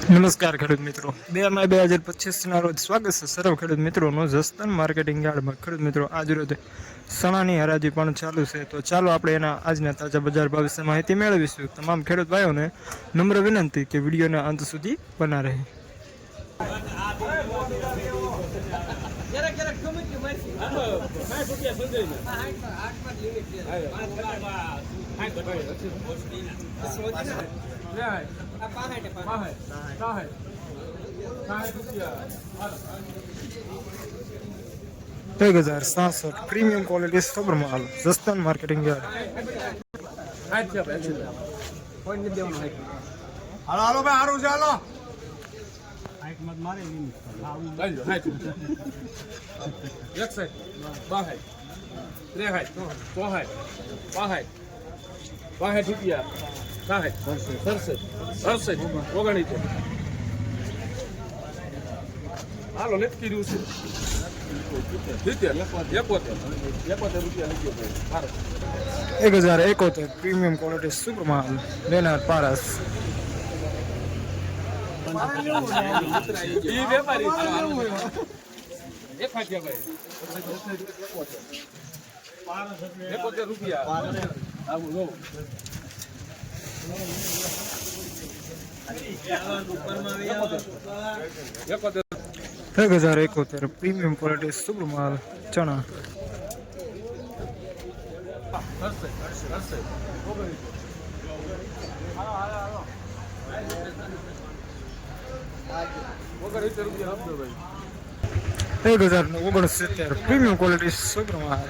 નમસ્કાર ખેડૂત મિત્રો 2 મે 2025 ના રોજ સ્વાગત છે સર્વ ખેડૂત મિત્રોનું જસદન માર્કેટિંગ યાર્ડમાં. ખેડૂત મિત્રો આજ રોજ સણાની હરાજી પણ ચાલુ છે, તો ચાલો આપણે એના આજના તાજા બજાર ભાવ વિશે માહિતી મેળવીશું. તમામ ખેડૂત ભાઈઓને નમ્ર વિનંતી કે વિડીયોના અંત સુધી બના રહે. एक 1067 प्रीमियम क्वालिटी सुपर माल जसदन मार्केटिंग यार्ड. હાલો ભાઈ હારું છે હાલો હાલો નથી કર્યું છે 1071 प्रीमियम क्वालिटी सुपर माल लेना पारस. एक 1071 प्रीमियम क्वालिटी सुपर माल चना. एक 1069 प्रीमियम क्वालिटी सुपर माल.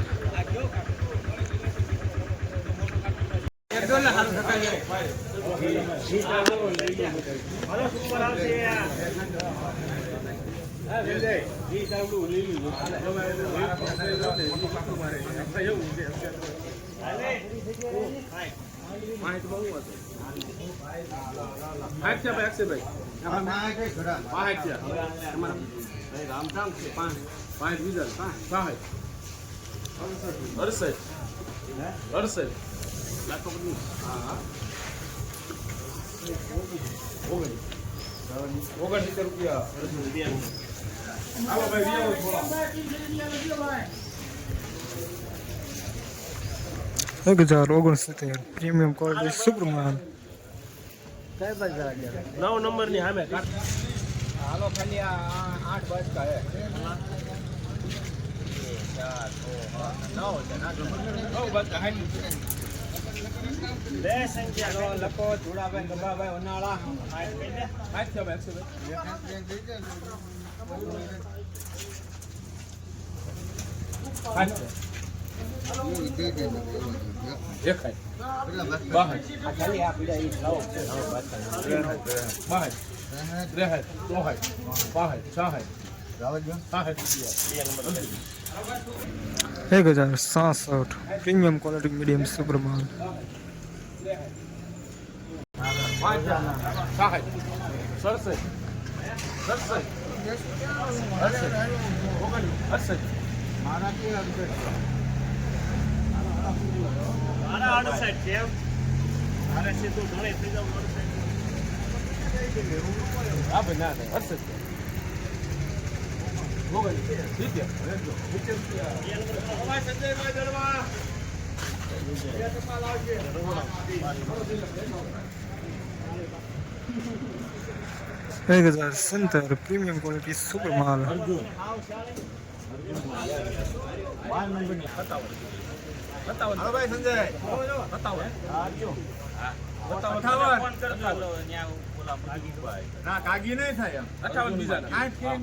एक 1069 प्रीमियम क्वालिटी सुपर माल. 9 નંબર ની સામે હાલો ખાલી 8 બસ કા હે 9 બસ કા હે બે સંખ્યા લખો જોડાભાઈ ગબાભાઈ ઉનાળા હાથ છે एक 1067 प्रीमियम क्वालिटी मीडियम सुपर माल. एक 1070 प्रीमियम क्वालिटी सुपर माल. ભાઈ સંજય ના કાગી નહીં થાય 58 બીજા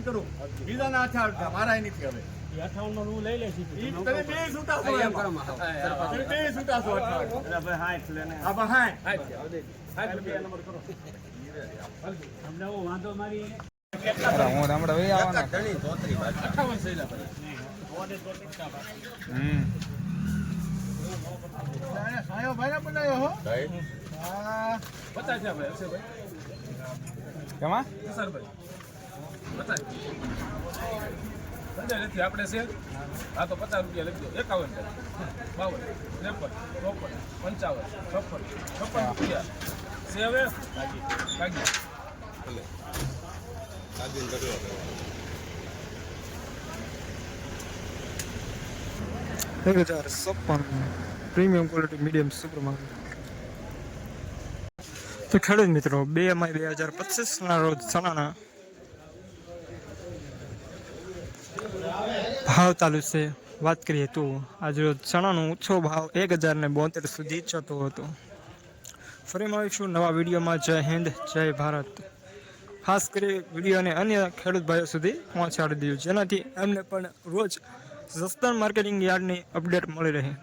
કરું બીજા ના 58 મારા નથી હવે 58 નો હું લઈ લેছি તમે બે છૂટા છો એમ કરો તમે બે છૂટા છો 58 ભાઈ હાઈટ લેને આ ભાઈ હાઈટ રૂપિયા નંબર કરો તમને હું વાંધો મારી હું રામડા ભાઈ આવવાના 58 સૈલા ભાઈ સાયો ભાઈ બનાયો હો હા બતા છે ભાઈ અક્ષય ભાઈ કેમાં સર ભાઈ બતા સંજય નથી આપણે છે આ તો 50 રૂપિયા લખજો 51 52 53 54 55 56 રૂપિયા છે હવે કાગી ભલે premium quality medium super market. તો ખેડૂત મિત્રો 2 મઈ 2025 રોજ ચણાના ભાવ ચાલુ છે. વાત કરીએ તો આજ રોજ ચણાનો ઊંચો ભાવ 1072 સુધી જતો હતો. ફરી મળીશું નવા વિડીયોમાં. જય હિન્દ, જય ભારત. ખાસ કરી વિડીયોને અન્ય ખેડૂત ભાઈઓ સુધી પહોંચાડી દીધું, જેનાથી એમને પણ રોજ જસદણ માર્કેટિંગ યાર્ડની અપડેટ મળી રહે.